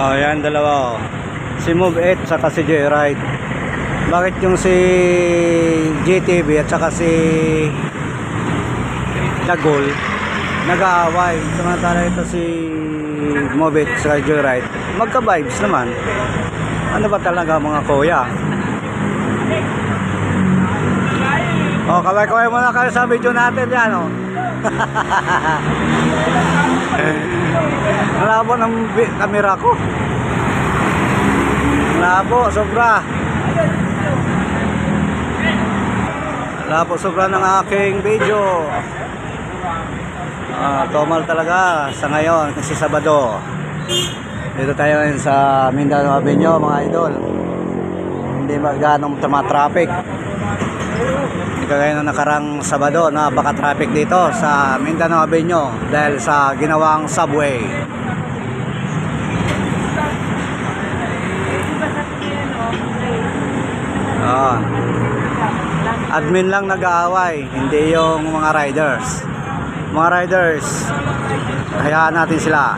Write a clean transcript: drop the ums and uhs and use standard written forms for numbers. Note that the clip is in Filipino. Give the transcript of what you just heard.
Oh, yan dalawa oh. Si Move 8 saka si Joyride. Bakit yung si GTV at saka si Dagol nag-aaway? Samantala ito si Move 8 saka Joyride, magka-vibes naman. Ano ba talaga mga kuya? Oh, kaway-kaway muna kayo sa video natin yan oh. Malabo ng camera ko. Malabo, sobra. Malabo, sobra ng aking video. Tomal talaga sa ngayon kasi Sabado. Dito tayo ngayon sa Mindanao Avenue mga idol. Hindi ganong traffic. Kagaya ng nakarang Sabado, napaka-traffic dito sa Mindanao Avenue dahil sa ginawang subway. Admin lang nag-aaway, hindi yung mga riders. Mga riders, hayaan natin sila.